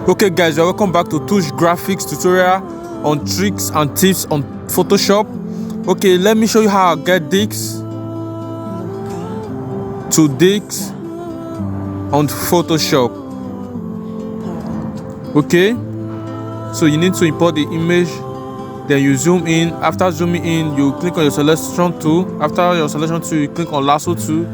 Okay guys, you're welcome back to Tush Graphics tutorial on tricks and tips on Photoshop. Okay, let me show you how I get digs on Photoshop. Okay, so you need to import the image, then you zoom in. After zooming in, you click on your selection tool. After your selection tool, you click on lasso tool.